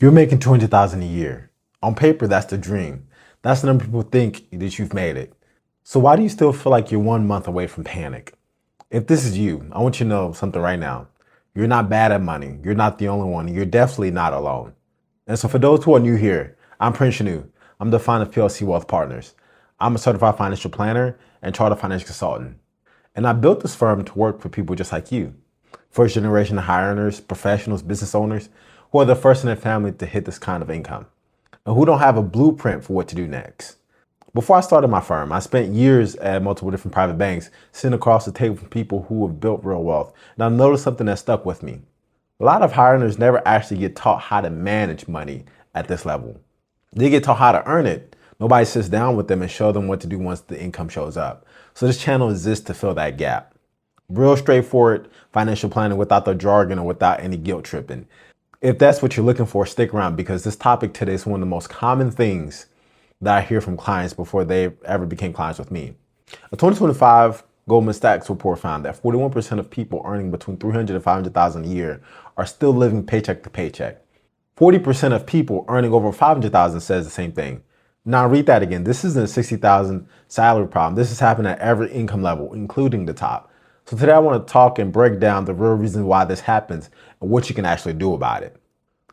You're making 200,000 a year. On paper, that's the dream. That's the number people think that you've made it. So why do you still feel like you're 1 month away from panic? If this is you, I want you to know something right now. You're not bad at money. You're not the only one. You're definitely not alone. And so for those who are new here, I'm Prince Chenou. I'm the founder of PLC Wealth Partners. I'm a certified financial planner and chartered financial consultant. And I built this firm to work for people just like you. First generation high earners, professionals, business owners who are the first in their family to hit this kind of income and who don't have a blueprint for what to do next. Before I started my firm, I spent years at multiple different private banks sitting across the table from people who have built real wealth. And I noticed something that stuck with me. A lot of high earners never actually get taught how to manage money at this level. They get taught how to earn it. Nobody sits down with them and show them what to do once the income shows up. So this channel exists to fill that gap. Real straightforward financial planning without the jargon or without any guilt tripping. If that's what you're looking for, stick around because this topic today is one of the most common things that I hear from clients before they ever became clients with me. A 2025 Goldman Sachs report found that 41% of people earning between $300,000 and $500,000 a year are still living paycheck to paycheck. 40% of people earning over $500,000 says the same thing. Now read that again. This isn't a $60,000 salary problem. This is happening at every income level, including the top. So today I want to talk and break down the real reason why this happens and what you can actually do about it.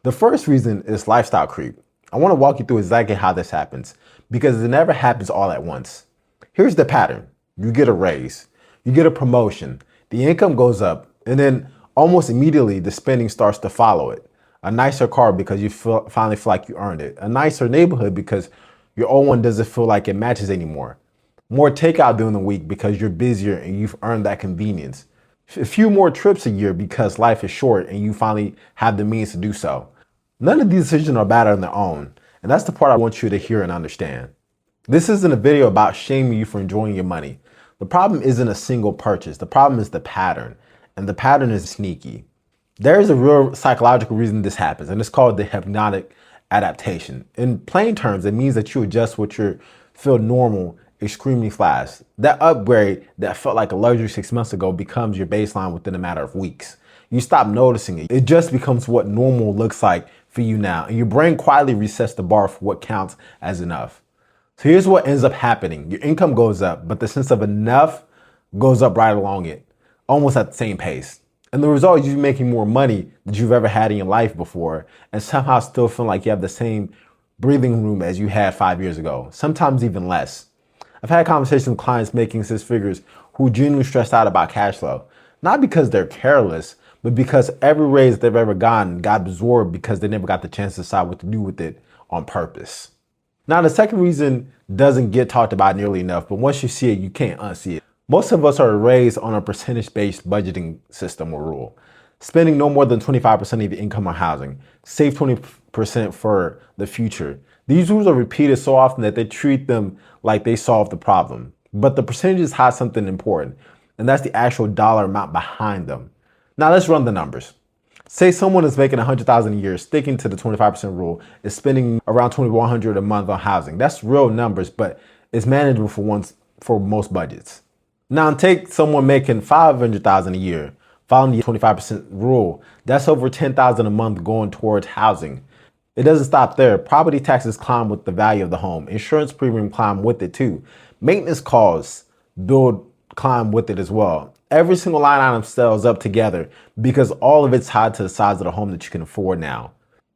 The first reason is lifestyle creep. I want to walk you through exactly how this happens because it never happens all at once. Here's the pattern. You get a raise, you get a promotion, the income goes up, and then almost immediately the spending starts to follow it. A nicer car because you finally feel like you earned it. A nicer neighborhood because your old one doesn't feel like it matches anymore. More takeout during the week because you're busier and you've earned that convenience. A few more trips a year because life is short and you finally have the means to do so. None of these decisions are bad on their own, and that's the part I want you to hear and understand. This isn't a video about shaming you for enjoying your money. The problem isn't a single purchase. The problem is the pattern, and the pattern is sneaky. There is a real psychological reason this happens, and it's called the hedonic adaptation. In plain terms, it means that you adjust what you feel normal extremely fast. That upgrade that felt like a luxury 6 months ago becomes your baseline within a matter of weeks. You stop noticing it. It just becomes what normal looks like for you now. And your brain quietly resets the bar for what counts as enough. So here's what ends up happening. Your income goes up, but the sense of enough goes up right along it, almost at the same pace. And the result is you making more money than you've ever had in your life before and somehow still feeling like you have the same breathing room as you had 5 years ago, sometimes even less. I've had conversations with clients making six figures who genuinely stressed out about cash flow, not because they're careless, but because every raise they've ever gotten got absorbed because they never got the chance to decide what to do with it on purpose. Now, the second reason doesn't get talked about nearly enough, but once you see it, you can't unsee it. Most of us are raised on a percentage-based budgeting system or rule. Spending no more than 25% of your income on housing, save 20% for the future. These rules are repeated so often that they treat them like they solve the problem. But the percentages hide something important, and that's the actual dollar amount behind them. Now let's run the numbers. Say someone is making $100,000 a year, sticking to the 25% rule, is spending around $2,100 a month on housing. That's real numbers, but it's manageable for most budgets. Now take someone making $500,000 a year, following the 25% rule. That's over $10,000 a month going towards housing. It doesn't stop there. Property taxes climb with the value of the home. Insurance premium climb with it too. Maintenance costs climb with it as well. Every single line item sells up together because all of it's tied to the size of the home that you can afford now.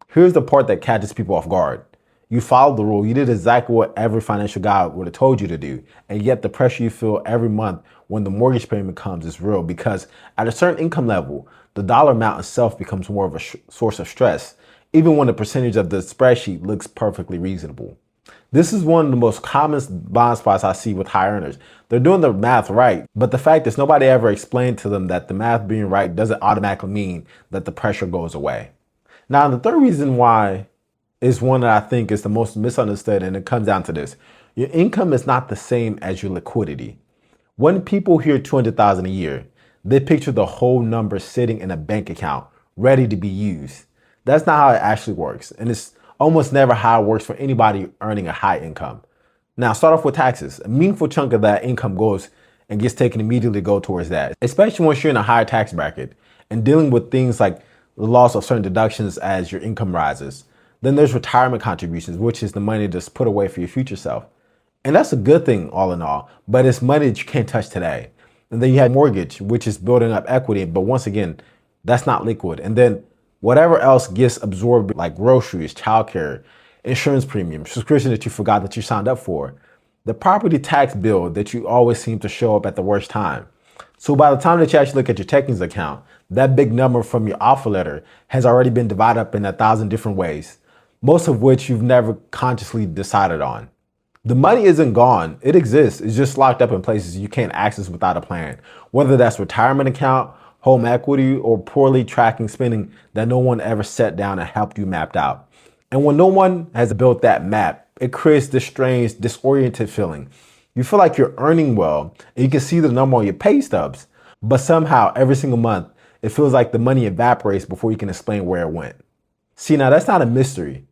Here's the part that catches people off guard. You followed the rule. You did exactly what every financial guy would have told you to do. And yet the pressure you feel every month when the mortgage payment comes is real because at a certain income level, the dollar amount itself becomes more of a source of stress, even when the percentage of the spreadsheet looks perfectly reasonable. This is one of the most common blind spots I see with high earners. They're doing the math right, but the fact is nobody ever explained to them that the math being right doesn't automatically mean that the pressure goes away. Now, the third reason why is one that I think is the most misunderstood, and it comes down to this. Your income is not the same as your liquidity. When people hear $200,000 a year, they picture the whole number sitting in a bank account, ready to be used. That's not how it actually works, and it's almost never how it works for anybody earning a high income. Now, start off with taxes. A meaningful chunk of that income goes and gets taken immediately to go towards that, especially once you're in a higher tax bracket and dealing with things like the loss of certain deductions as your income rises. Then there's retirement contributions, which is the money that's put away for your future self. And that's a good thing all in all, but it's money that you can't touch today. And then you have mortgage, which is building up equity. But once again, that's not liquid. And then whatever else gets absorbed, like groceries, childcare, insurance premiums, subscription that you forgot that you signed up for, the property tax bill that you always seem to show up at the worst time. So by the time that you actually look at your checkings account, that big number from your offer letter has already been divided up in 1,000 different ways, most of which you've never consciously decided on. The money isn't gone. It exists. It's just locked up in places you can't access without a plan, whether that's retirement account, home equity, or poorly tracking spending that no one ever sat down and helped you map out. And when no one has built that map, it creates this strange, disoriented feeling. You feel like you're earning well, and you can see the number on your pay stubs, but somehow every single month, it feels like the money evaporates before you can explain where it went. See, now that's not a mystery.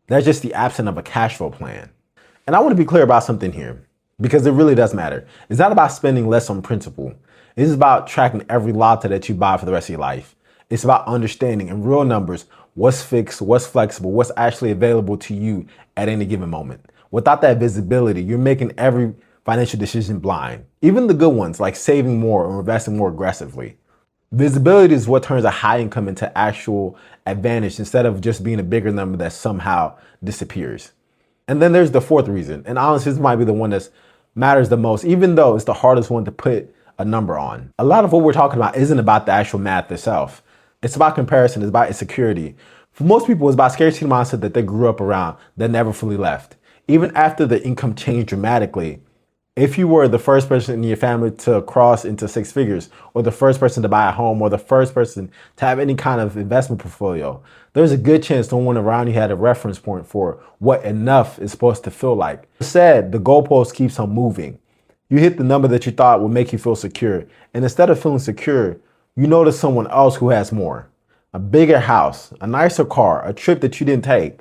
That's just the absence of a cash flow plan. And I want to be clear about something here, because it really does matter. It's not about spending less on principle. It's about tracking every latte that you buy for the rest of your life. It's about understanding in real numbers what's fixed, what's flexible, what's actually available to you at any given moment. Without that visibility, you're making every financial decision blind, even the good ones like saving more or investing more aggressively. Visibility is what turns a high income into actual advantage instead of just being a bigger number that somehow disappears. And then there's the fourth reason. And honestly, this might be the one that matters the most, even though it's the hardest one to put a number on. A lot of what we're talking about isn't about the actual math itself. It's about comparison. It's about insecurity. For most people, it's about scarcity mindset that they grew up around that never fully left. Even after the income changed dramatically, if you were the first person in your family to cross into six figures, or the first person to buy a home, or the first person to have any kind of investment portfolio, there's a good chance no one around you had a reference point for what enough is supposed to feel like. Instead, the goalpost keeps on moving. You hit the number that you thought would make you feel secure, and instead of feeling secure, you notice someone else who has more. A bigger house, a nicer car, a trip that you didn't take,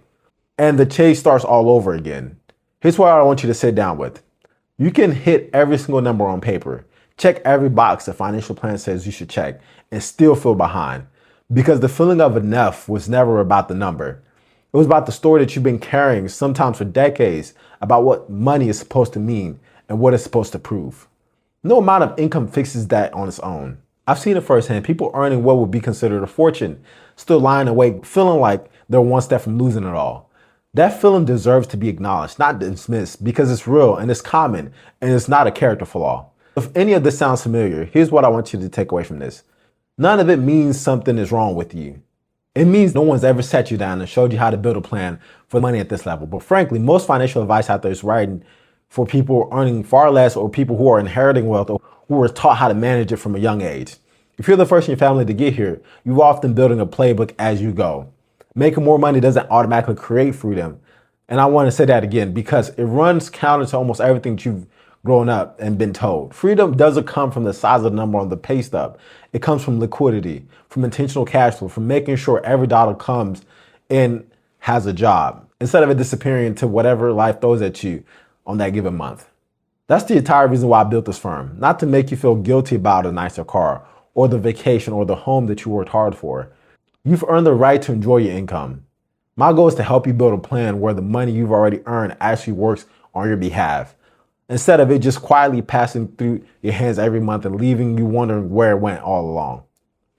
and the chase starts all over again. Here's what I want you to sit down with. You can hit every single number on paper, check every box the financial plan says you should check, and still feel behind. Because the feeling of enough was never about the number. It was about the story that you've been carrying, sometimes for decades, about what money is supposed to mean and what it's supposed to prove. No amount of income fixes that on its own. I've seen it firsthand. People earning what would be considered a fortune, still lying awake, feeling like they're one step from losing it all. That feeling deserves to be acknowledged, not dismissed, because it's real and it's common and it's not a character flaw. If any of this sounds familiar, here's what I want you to take away from this. None of it means something is wrong with you. It means no one's ever sat you down and showed you how to build a plan for money at this level. But frankly, most financial advice out there is writing for people earning far less, or people who are inheriting wealth, or who were taught how to manage it from a young age. If you're the first in your family to get here, you're often building a playbook as you go. Making more money doesn't automatically create freedom. And I want to say that again, because it runs counter to almost everything that you've grown up and been told. Freedom doesn't come from the size of the number on the pay stub. It comes from liquidity, from intentional cash flow, from making sure every dollar comes in has a job, instead of it disappearing into whatever life throws at you on that given month. That's the entire reason why I built this firm, not to make you feel guilty about a nicer car or the vacation or the home that you worked hard for. You've earned the right to enjoy your income. My goal is to help you build a plan where the money you've already earned actually works on your behalf, instead of it just quietly passing through your hands every month and leaving you wondering where it went all along.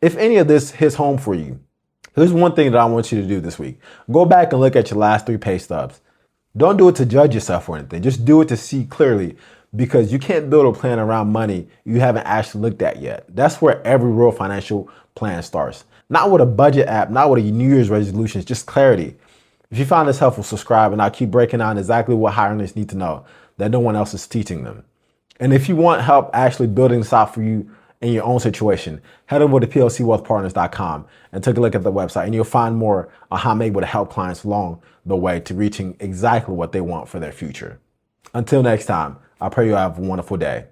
If any of this hits home for you, here's one thing that I want you to do this week. Go back and look at your last 3 pay stubs. Don't do it to judge yourself or anything. Just do it to see clearly, because you can't build a plan around money you haven't actually looked at yet. That's where every real financial plan starts. Not with a budget app, not with a New Year's resolution, just clarity. If you found this helpful, subscribe, and I'll keep breaking down exactly what high earners need to know that no one else is teaching them. And if you want help actually building this out for you in your own situation, head over to PLCWealthPartners.com and take a look at the website, and you'll find more on how I'm able to help clients along the way to reaching exactly what they want for their future. Until next time, I pray you have a wonderful day.